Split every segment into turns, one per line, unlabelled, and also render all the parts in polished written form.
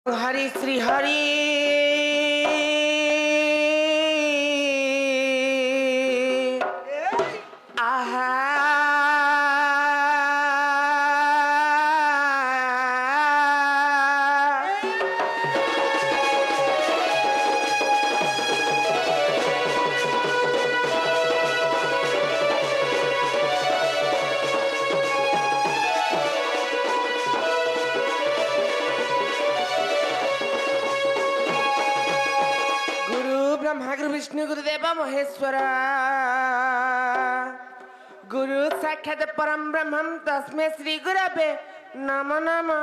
हरि श्री हरि आहा ब्रह्मा गुरु विष्णु गुरुदेव महेश्वर गुरु साक्षात परम ब्रह्मं तस्मै श्री गुरवे नमो नमः।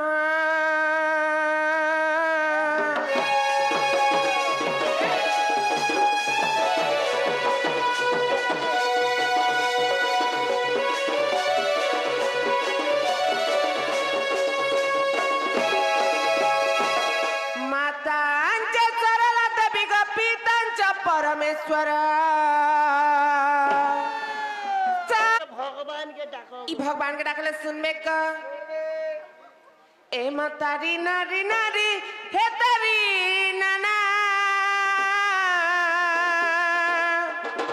परमेश्वर भगवान के डाकले सुनबे का ए मतारी नारी नारी हे तारी नाना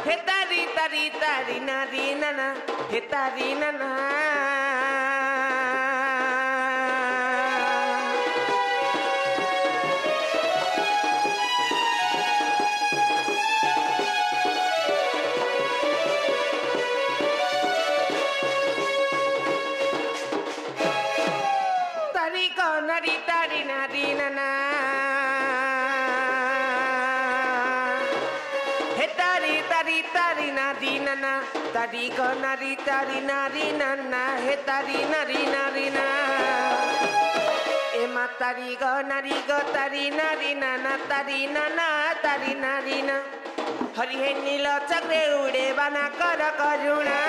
हे तारी तारी तारी नारी नाना हे तारी नाना नरी तारी नारी नना हे तारी तारी तारी नारी नना तारी को नरी तारी नारी नना हे तारी नरी नारी ना ए मा तारी को तारी नारी नना तारी नना तारी नारी ना हरि हे नील चक्रे उड़े बना कर करुणा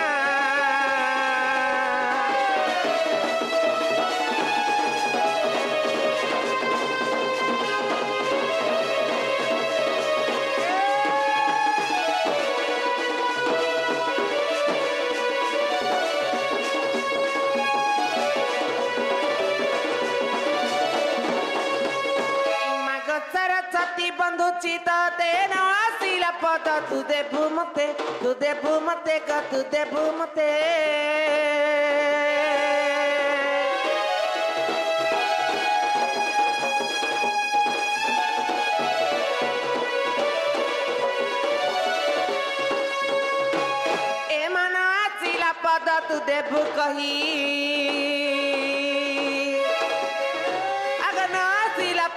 सरस्वती बंधु चित तेन आशीला पद तु देबु मते का तु देबु मते ए मन आशीला पद तु देबु कही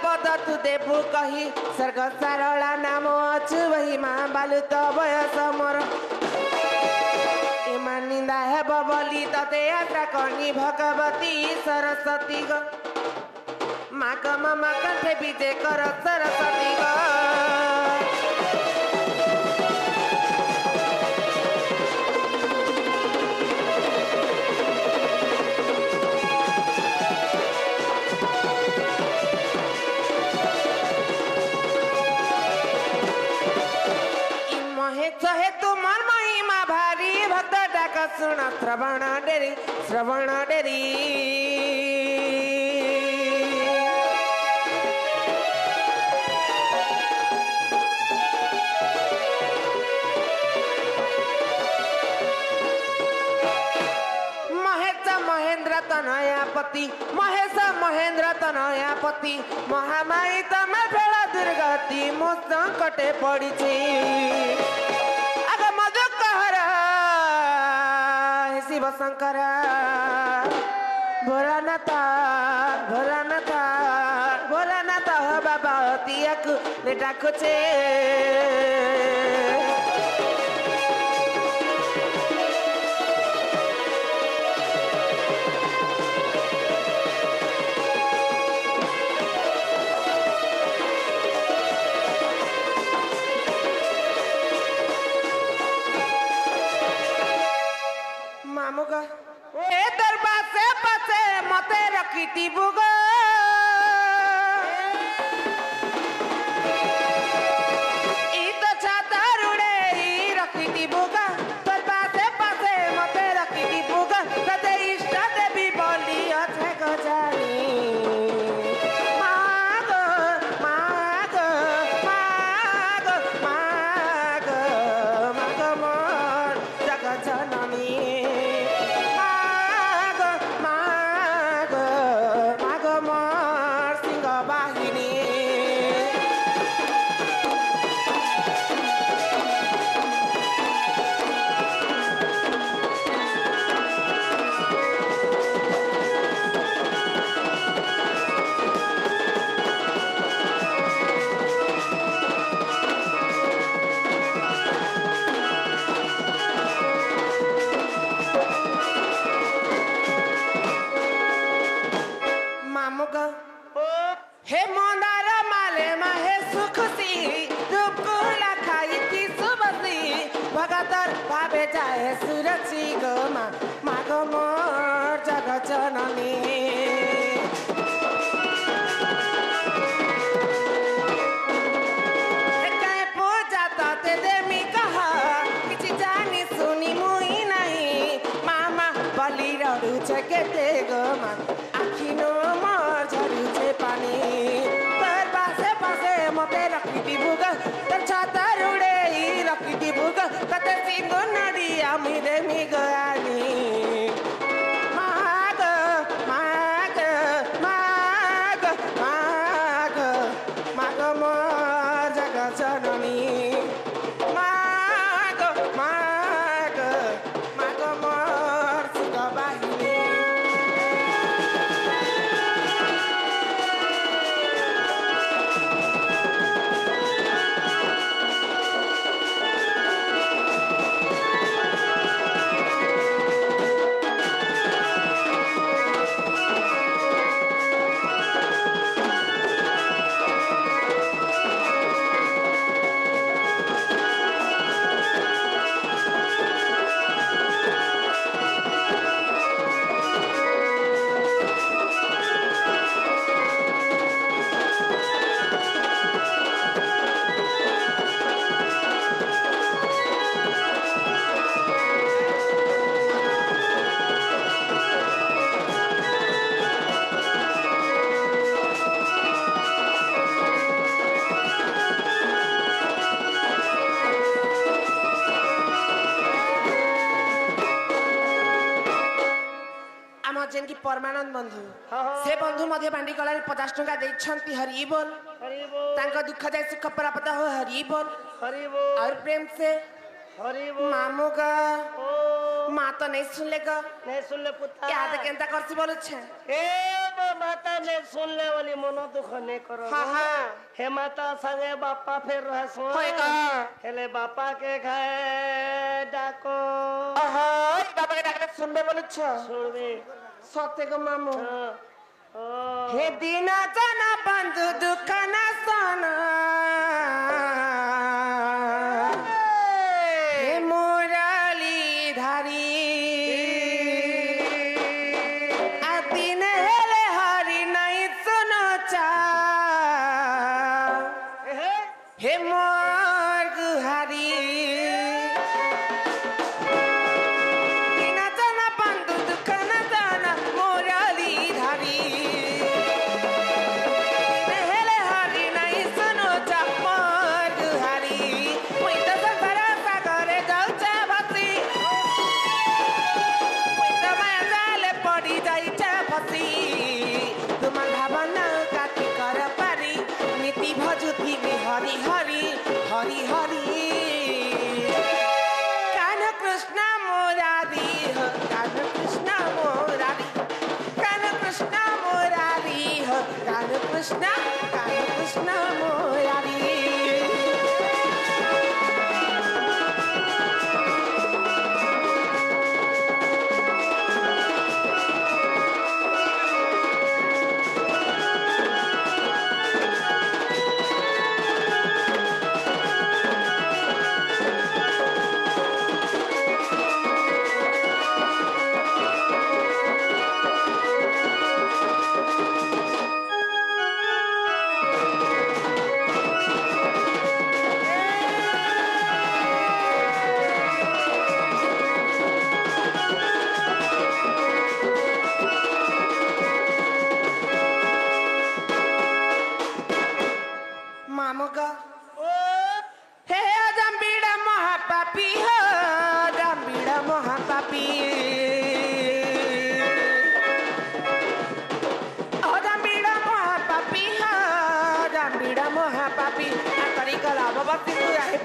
पद तु देबु कही सर्ग सारला नाम अछु वही माँ बालु त बयस मोर एमा निंदा हेब बोली तते यात्रा करनी भगवती सरस्वती गो माँ क मामा कंठे विजय कर सरस्वती गो हे तुमर महिमा भारी भक्त डाक सुन श्रवण डेरी महेश महेंद्र तनयापति महामारी तमे भेला दुर्गति मो संकटे पड़ी शिव शंकर भोलानाथ हो बाबा तियाकु ने डाकुचे ए दरबार से पसे मते रखीती बुगो ई तो छाता रुड़े मंदार माले माहे सुखसी रूपकुला खाई की सुबसी भगतर भावे जाए सुरक्षी गो मागो मोर जगत जननी कहीं पूजा ताते देमी कहा किसी जानी सुनी मुई नहीं मामा बली रडू छकेते गो मा आखिनो मोर झरू छे पानी पर पासे पासे मते रखी बुग तर छाता रुड़े रखी बुग कते सिंगो नदी आमी देमी गयानी माग माग माग माग माग मोर जगत जननी माग माग माग मोर सुगबाहिनी जेनकी परमानंद बंधु से बंधु मध्य बांडी कला 50 टंका देछंती हरि बोल तांका दुख जाय सुख प्राप्त हो हरि बोल और प्रेम से हरि बोल मामू का माता नहीं सुनले पुता क्या तो केंता करसी बोल छे ए माता ने सुनले वाली मनो दुख ने करो हां हे माता संगे बापा फेर रह सो होय का हेले बापा के घाय डाको हां बापा के डाकले सुनबे बोल छ सुनबे सत्य को मामू हे दीना जना बंधु दुख न सन हे मुरली धारी दिन हेले हरि नहीं सुनो चा हे मोर गुहारी भजुती में हरि हरि हरि हरि कान कृष्ण मुरारी हो कान कृष्ण मुरारी कान कृष्ण मुरारी हो कान कृष्ण मुरारी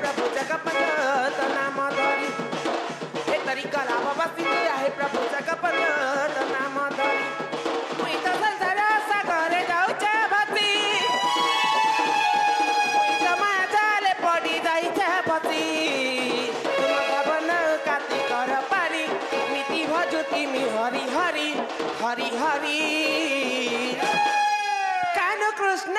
प्रभु जगपत नाम धरी हे तरीका लाभ बसी है प्रभु जगपत नाम धरी मुई तो संसार सागरे जाऊ भती मुई जमा जाले पड़ी जाई भती तुम भवन काती कर पारी नीति भजुती मी हरि हरि हरि हरि कानु कृष्ण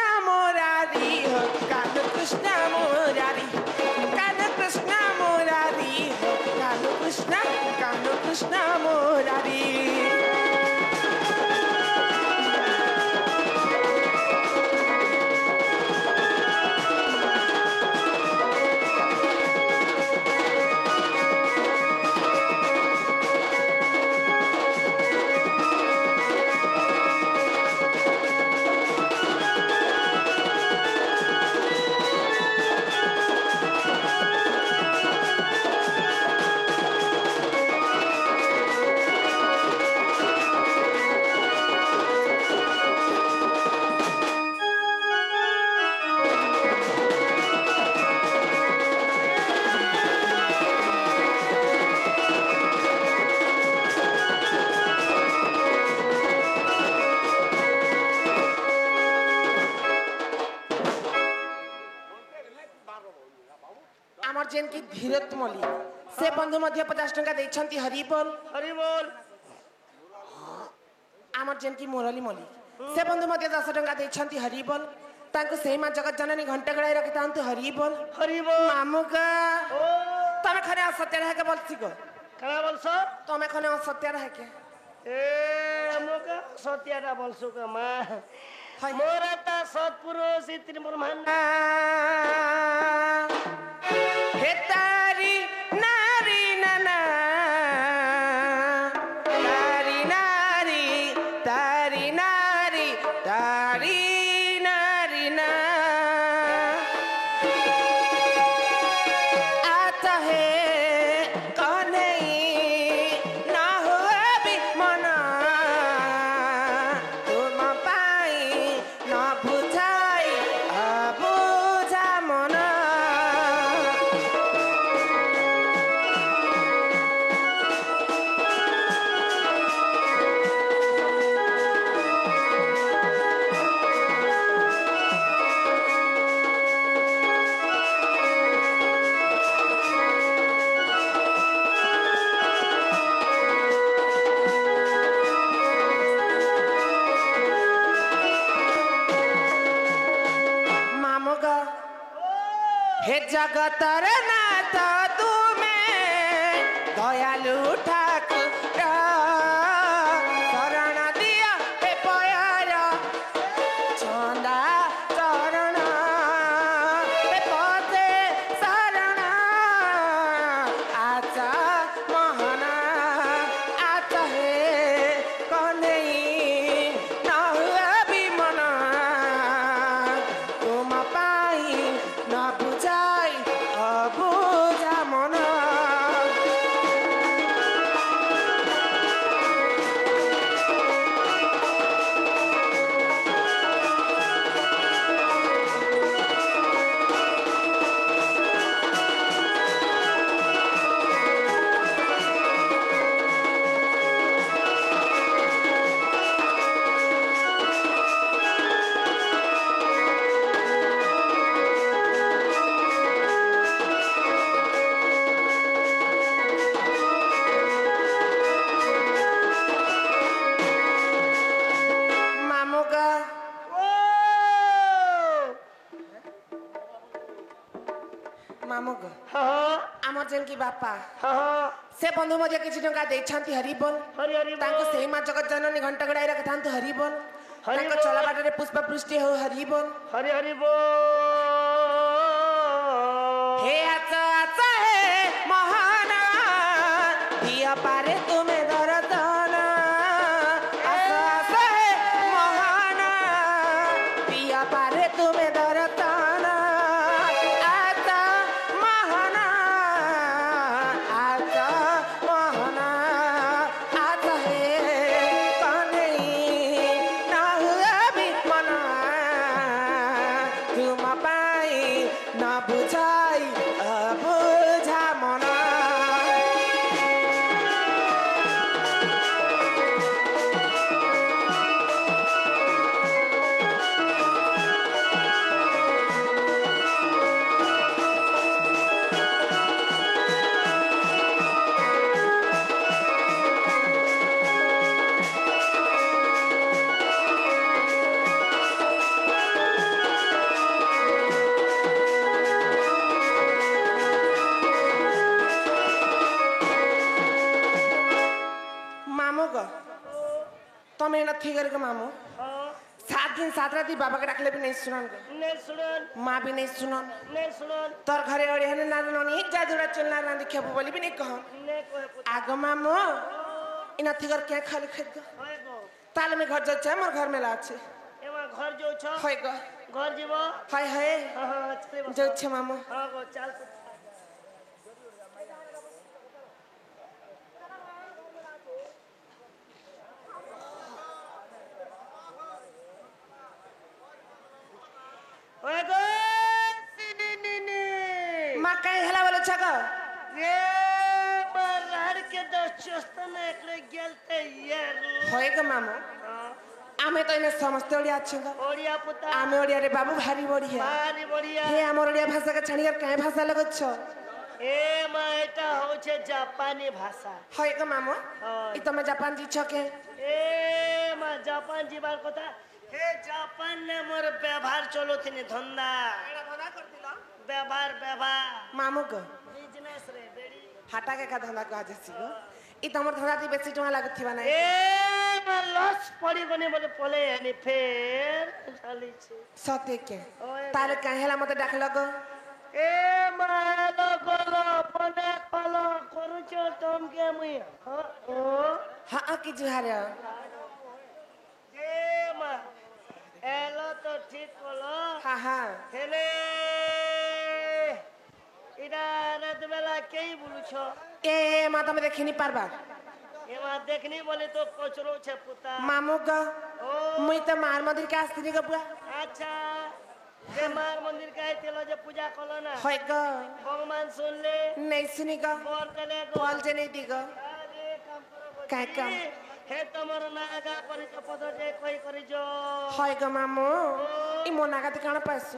आमर जेन की धीरत मली से बंधु मध्य 50 टंका देछंती हरि बोल आमर जेन की मुरली मली से बंधु मध्य 10 टंका देछंती हरि बोल तांको सेही मा जगत जननी घंटा गड़ाई रखितांतु हरि बोल मामुका तमे खने असत्य रह के बोलसी को
कना बोलसो
तमे खने असत्य रह के
ए मुका सत्यटा बोलसु का मा मोरा ता सत्पुरुष इतनी ब्रह्मांड
हे तारी नारी नना तारी नारी तारी नारी तारी नारी ना आता है जगतर नाथ तुम्हें दयालु ठाकुर शरण दिया हे पयार चंदा चरण हे पदे शरण आचा महना आचा हे कन्हई न हुआ विमना तुम पाई न बुझा की बापा से बंधु मध्य किसी टंका देछंती हरि बोल तांको सेही मा जगत जननी घंटा गड़ाई रखितांतु हरि बोल तांको चला बाटरे पुष्प पृष्टि हो हरि बोल
हरि बोल
हे आचा आचा हे महाना दिया पारे तुम्हें दर्दन आचा आचा हे महाना दिया पारे तुम्हें दर्दन तमें ना थी करके मामू 7 दिन 7 रात बाबा के डाकले भी नहीं सुनन माँ भी नहीं सुनन तोर घरे अड़े हने ना ननी जादूरा चलना ना देखिया बोली भी नहीं कह आगो मामू इना थी कर क्या खाली खेत ताले में घर जाए मोर घर में लाचे
एमा घर जो छ
होय ग
घर जीवो
हाय हाय जो छ मामू
हां गो चल ओए गो सिनिनी
मा काय हला बोले छ ग
ये बरार के दचस्तन एकले गेलते यार
होय ग मामू आमे तो इने समस्त ओडिया छ ग
ओडिया पुता
आमे ओडिया रे बाबू भारी बढ़िया
हे हमर ओडिया
भाषा के छानियर काय भाषा लगत छ
ए मा এটা হচ্ছে জাপানি ভাষা
হয় গো মামু
হয়।
ই তুমি জাপান দিছ কে
এ মা জাপান যাবার কথা হে জাপান নে মোর ব্যবহার চলতিনি ধন্দা ব্যবহার ব্যবহার
মামু গো
বিজনেস রে বেড়ি
হাটা কে কা ধন্দা কহ যাসি গো ই তোমার ধন্দা দি বেশি টঙ্কা লাগুথিবা নাই
এ মা লস পড়ি গনি বলে পলে আনি ফের চালিছে
সতে কে
ওই
তাহলে কাহেলা মতে ডাকল গো
এ মা লগলো পনে কলো করুছ তমকে মুই ও
হ্যাঁ কি জুহারে
এ মা এলো তো ঠিক হলো
হ্যাঁ হ্যাঁ
হেলে এটা রাত বেলা কেই বলুছ
এ মা তুমি দেখিনি পারবা
এমা দেখনি বলে তো কচরো ছে পুতা
মামু গো
ও
মুই তো মার মন্দির কে আসছিনি গো বুয়া
আচ্ছা যে মার মন্দির কে আইছিল যে পূজা করলো না
হয় গো
ভগবান শুনলে
নেই শুনি গো
বর কেলে গো
বল যে নেই দি গো
আরে কাম করো গো
কাই কাম?
হে তোমার নাগা করি তো পদ যে কই করিছ
হয় গো মামু ই মোনাগাতে কাণ পাইছু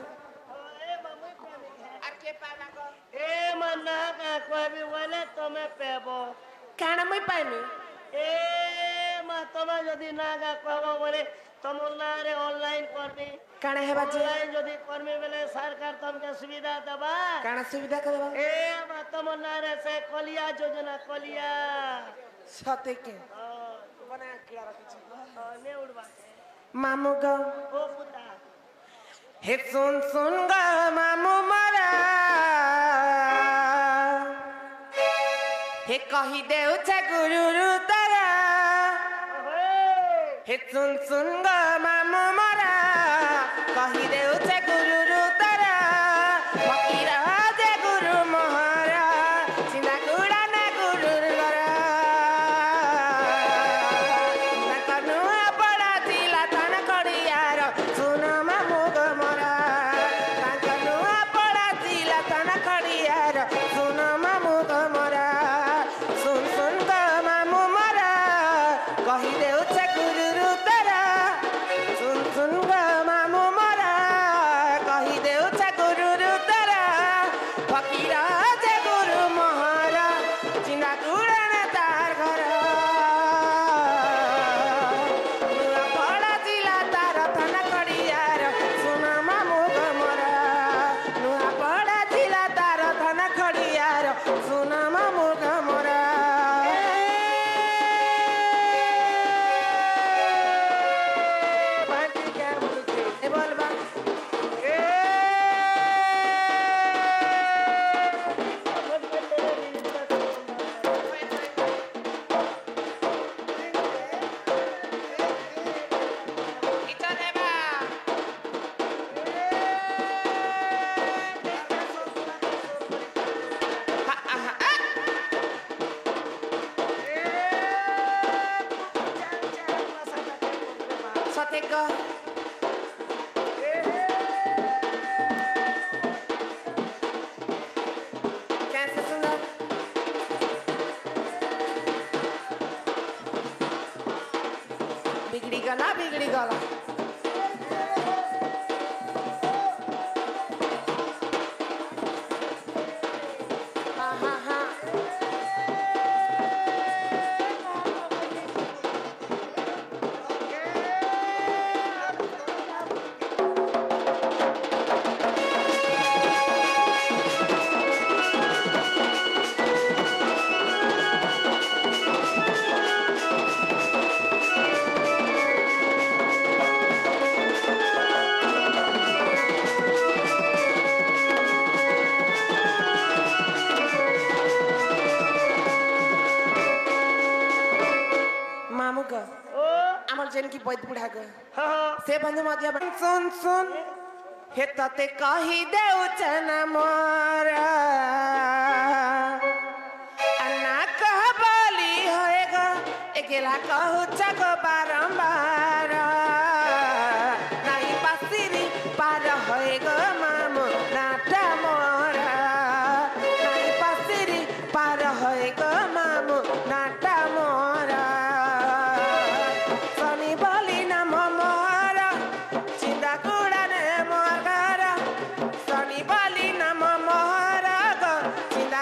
এ মামুই পানি
আর কে পাইবা গো
এ মা নাগা কইবি বলে তুমি পেব
কাণ মুই পাইমি
এ মা তুমি যদি নাগা কইব বলে তোমার নারে অনলাইন করবি
কাণ হেবা যে
অনলাইন যদি করবি বলে সরকার তোমাকে সুবিধা দেবা
কাণ সুবিধা করবা
এ মা তোমার নারে সে কলিয়া যোজনা কলিয়া
সতে কে
ও
বনা কিলা রাখিছি
নে উড়বা
মামু গো
ও পুতা
হে শুন শুন গো মামু মারা হে কহি দেউছে গুরুরু তারা হে শুন শুন গো মামু মারা কহি দেউছে গুরুরু তারা ফকির যে গুরু মহারা চিন্তা কুড়া না গুরুর গরা তাকনু পড়া দিলা তান কড়িয়ার শুন মামু গো মরা তাকনু পড়া দিলা তান কড়িয়ার শুন মামু গো মরা শুন শুন গো মামু মরা কহি দেউছে গুরুরু তারা শুন শুন গো মামু মরা কহি দেউছে গুরুরু তারা ফকির যে গুরু মহারা চিন্তা কুড়া না তার ঘর ନୂଆ ପଡ଼ା ଜିଲ୍ଲା ତାର ଥାନା ଖଡ଼ିଆର ସୁନ ମାମୁ ଗମରା ନୂଆ ପଡ଼ା ଜିଲ୍ଲା ତାର ଥାନା ଖଡ଼ିଆର ସୁନ ମାମୁ ଗମରା
বান্টি কে বলছে
এ বলবা
এ
ইটা দেবা সতে গো कैसे सुंदर बिगड़ी गला बिगड़ी गला हाँ हाँ हाँ मामू ग
ও
আমার যেন কি বৈদ বুড়া গ
হ্যাঁ
से बंधु मध्य सुन सुन हे तते कही देउछ न मोरा अन्ना कह बोली होएगा एकेला कहू चक बारंबार नहीं पासिरी पार होएगा मामू नाटा मोरा नहीं पासिरी पार होएगा मामू नाटा मोरा सनी बोली ना मोरा चिंता कुड़ा ने मोरा सनी बोली ना मोरा गो चिंता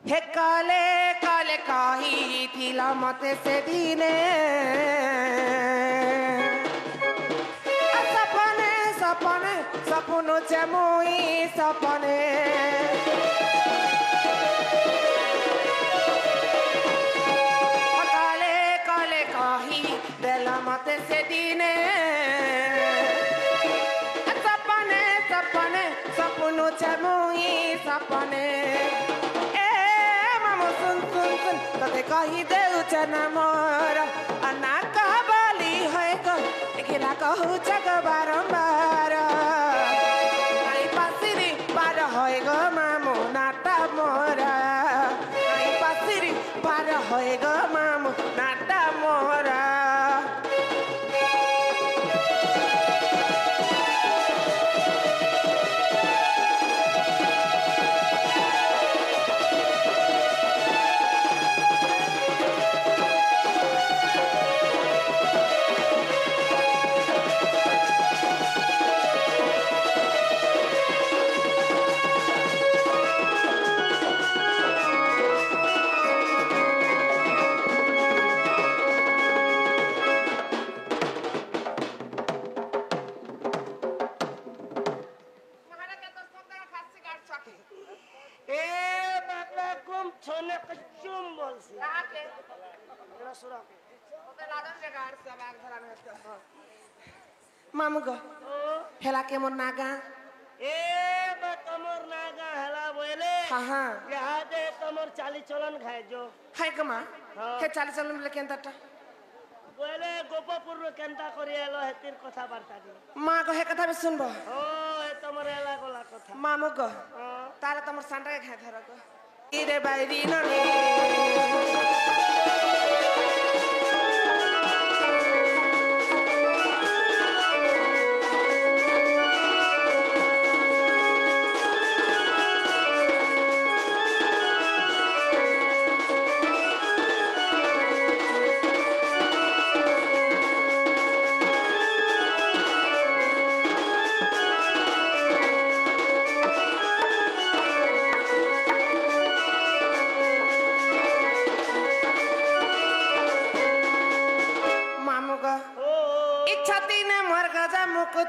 हे काले काले କହିଥିଲା ମତେ ସେ ଦିନେ ସପନେ ସପନେ ସପନୁଛେ ମୁଇଁ ସପନେ କାଲେ କାଲେ କହିଦେଲା ମତେ ସେ ଦିନେ ସପନେ ସପନେ ସପନୁଛେ ମୁଇଁ ସପନେ तते कही देउछ न मोर अना कहबाली है को एकिला कहू जग बारंबार आई पासिरी पार होय गो मामू नाटा मोरा आई पासिरी पार होय गो मामू नाटा मोरा मामू गो हेला के मोर नागा
ए बा तमोर नागा हेला बोले
हां हां
यहाँ दे तमोर चाली चलन खाए जो
हाय गमा हे चाली चलन ले केनता
बोले गोपापुर रो केनता करियालो हेतिर कथा वार्ता दी
मां को हे कथा भी सुनबो
ओ ए तमोर हेला गोला कथा
मामू गो तारे तमोर सांडा के खाए धर गो इरे बाइरी ननी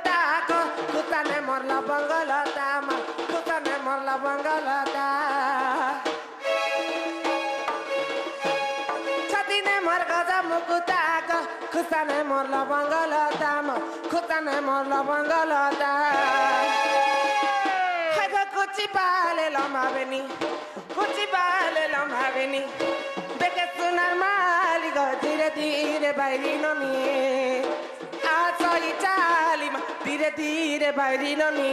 कुताने मरला बंगलता मा कुताने मरला बंगलता छतीने मर गजा मुकुता कुताने मरला बंगलता मा कुताने मरला बंगलता हाय कुची पाले लमावेनी कुची पाले लमावेनी देखे सुनार माली गो धीरे धीरे बाइरी ननी आसई चाली मा धीरे धीरे बाइरी ननी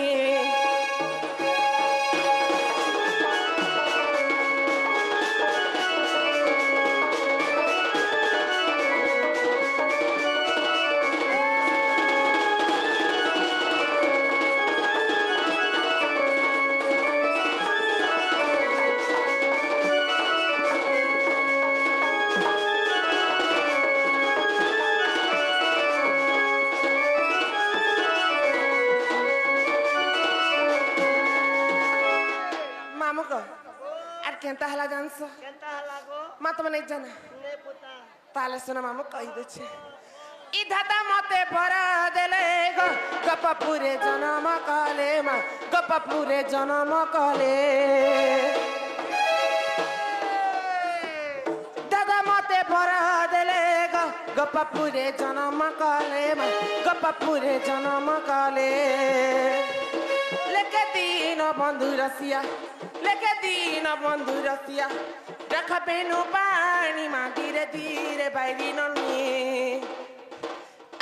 केंता हला जानसो
केंता हला गो
मत मने जाना
ने पुता
ताले सुना मामू कहि दे छे इ धाता मते भरा देले गो गपपुरे जन्म काले मा गपपुरे जन्म काले दादा मते भरा देले गो गपपुरे जन्म काले मा गपपुरे जन्म काले लेके दीन बंधु रसिया लेके दीन बंधु रसिया रख बेनु पानी मा धीरे धीरे बाइरी ननी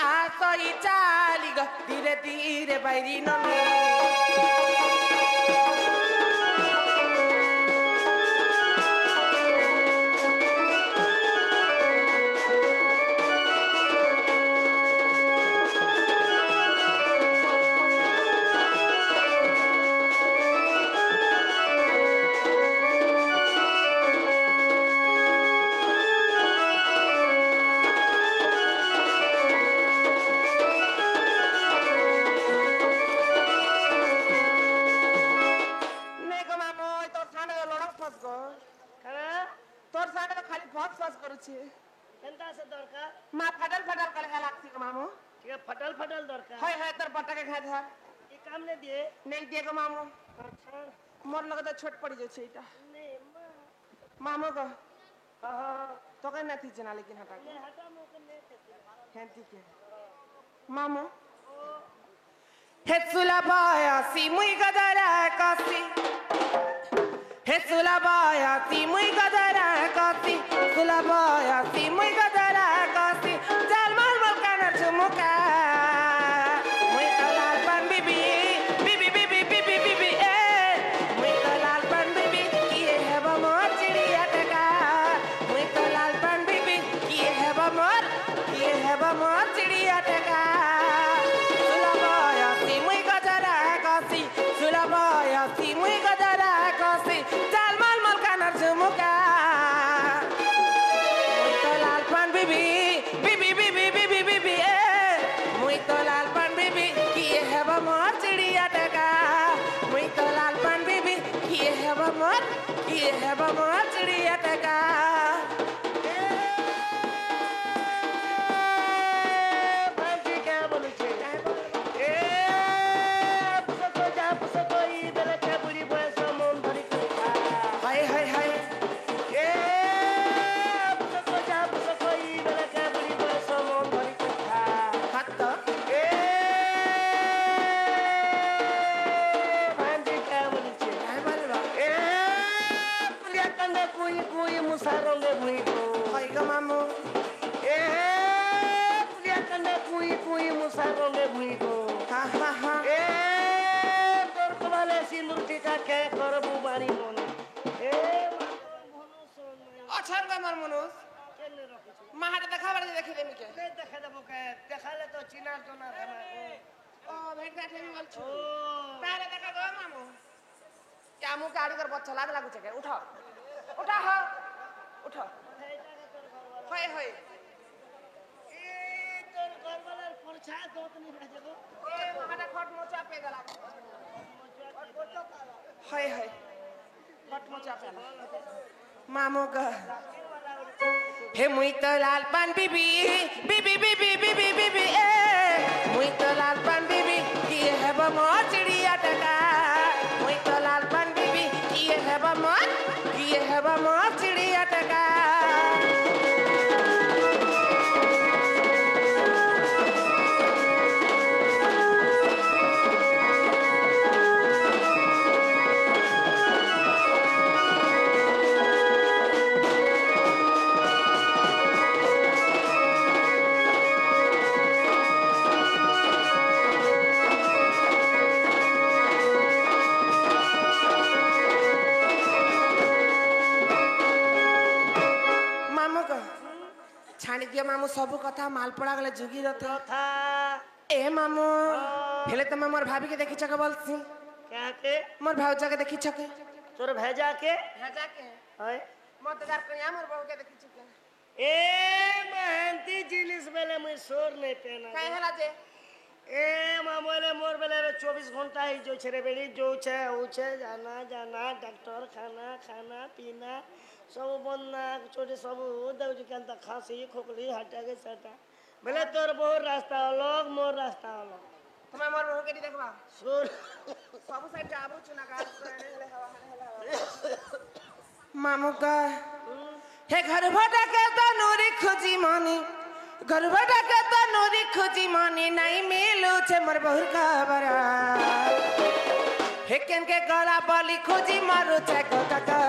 आसई चाली ग धीरे धीरे बाइरी ननी फस फस करूछे
केनता से दरकार
मा फटल फटल करे का लागसी को मामू
ठीक है फटल फटल दरकार
है तोर बट्टा के खा धर
ये काम ने दिए
नहीं दिए को मामू
अच्छा
मोर लगता छोट पड़ी जे छेटा
नहीं
मामू को
हां
तो के नहीं जना लेकिन हटा
नहीं हटा मो के नहीं थे
हेंती के मामू हे सुलभाया सी मुई गदरा कासी हे सुलभाया सी मुई गदरा कासी सुलभाया सी मुई गदरा कासी जाल माल माल काना झुमुका मुई तो लाल पन बीबी बीबी बीबी बीबी बीबी ए मुई तो लाल पन बीबी किए है मोर चिड़िया टका मुई तो लाल पन बीबी किए है मोर चिड़िया टका सुलभाया सी मुई गदरा कासी सुलभाया सी मुई गदरा कासी जाल माल माल काना झुमुका मुई तो लाल पन बीबी बीबी बीबी बीबी बीबी ए मुई तो लाल पन बीबी किए है मोर चिड़िया टका मुई तो लाल पन बीबी किए है मोर चिड़िया टका मामू का हे मुई तो लाल पान बीबी बीबी बीबी बीबी बीबी ए मुई तो लाल पान बीबी किए है मोर चिड़िया टका मुई तो लाल पान बीबी किए है मोर चिड़िया टका छाणी दियो मामू सब कथा मालपड़ा गले जुगी रथा ए मामू हेले तमे मोर भाभी के देखि छके बोलसी
क्या के
मोर भाऊजा के देखि छके
तोर भेजा के हाय
मोर तगार कन्या मोर बहू के देखि छके
ए मेहंती जिनिस बेले मैं सोर नहीं पहना
काहे हला जे
ए मामूले मोर बेले 24 घंटा ही जो छरे बेली जो छे उ छे जाना जाना डॉक्टर खाना खाना पीना सब बन्ना छोटे सब दउज केनता खांसी खोखली हटा के सटा बेले तोर बहुत रास्ता अलग मोर रास्ता अलग
तुम्हें मोर बहू के देखबा
सोर
सब साइड जाबू चुना गाल करे ले हवा मामू का हे घर भटा के तो नूरी खुजी मानी घर भटा के तो नूरी खुजी मानी नहीं मिलू छे मोर बहू का बरा हे केन के गला बली खुजी मारू छे गोटा का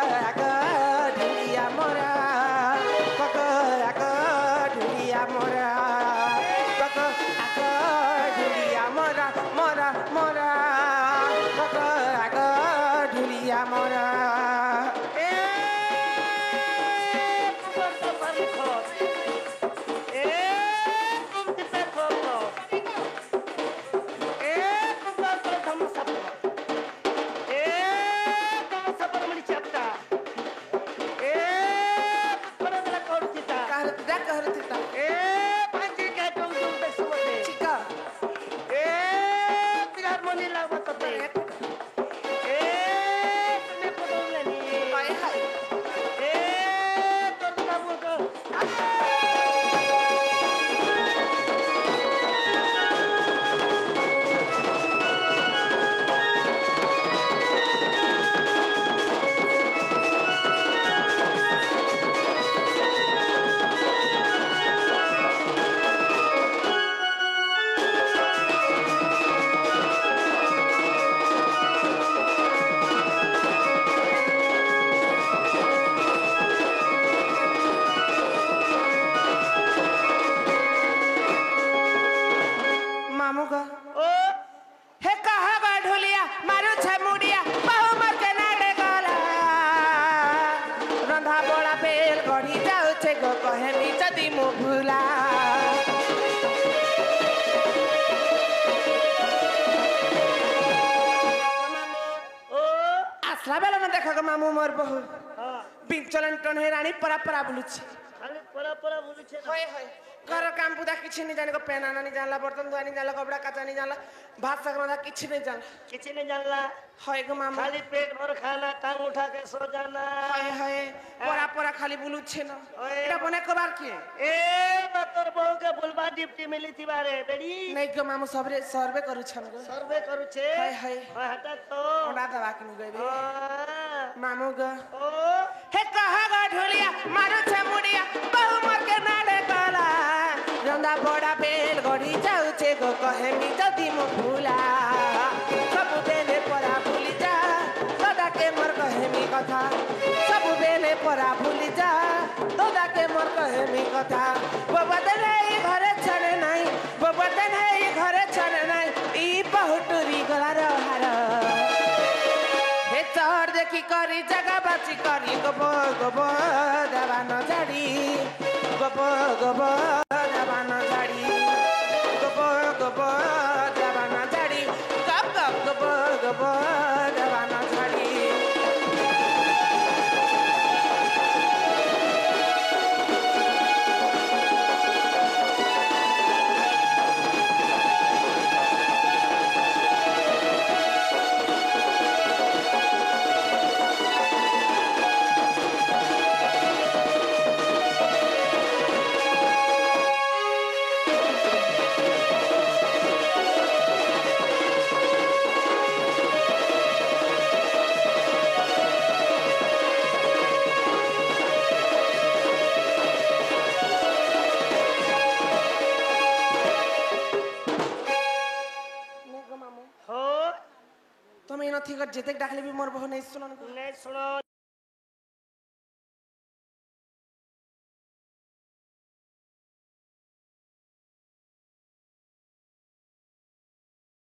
ढुलिया मोरा ढुलिया मोरा ढुलिया मोरा मोरा मोरा ढुलिया मोरा आसला बेला न देखो मामू मोर बहु
हाँ
बिचलन टन हे रानी परा परा बुलुछि
खाली परा परा बोली छे
होय होय घर काम पुदा किछि नहीं जाने को पेनाना नहीं जानला बर्तन धोआ नहीं जानला कपड़ा काचा नहीं जानला भात सकना किछि नहीं जानला
किसी ने जानला
होय गो मामू
खाली पेट भर खाना टांग उठा के सो जाना
होय होय परा परा खाली बुलुछि न
होय।
एटा बने कबार के
ए तोर बहू के बुलबा डिप्टी मिली थी बारे बेड़ी
नहीं गो मामू सबरे सर्वे करू छन गो
सर्वे करू छे
हाय हाय
हटा तो
ओना दवा किनु गबे
हाँ।
मामू गो
ओ
हे कहा गा ढोलिया मारू छे मुड़िया बहु मर के नाडे कला रंदा बड़ा बेल गड़ी जाउछे गो कहे मी जदी मो भूला सब बेले परा भूली जा दादा के मर कहे मी कथा सब बेले परा भूली जा दादा के मर कहे मी कथा बबद नहीं घरे छड़े नहीं बबद नहीं घरे छड़े नहीं ई बहुटुरी गलार हार हे चढ़ देखी करी जगह बाची करी गोबो गोबो दवा न झाड़ी गोबो गोबो दवा न झाड़ी गोबो गोबो दवा न झाड़ी गप गप गोबो गोबो दवा न झाड़ी
हो
তুমি নথি কর যেতে ডাকলে বি মোর বহু নাই শুনন
नहीं सुनो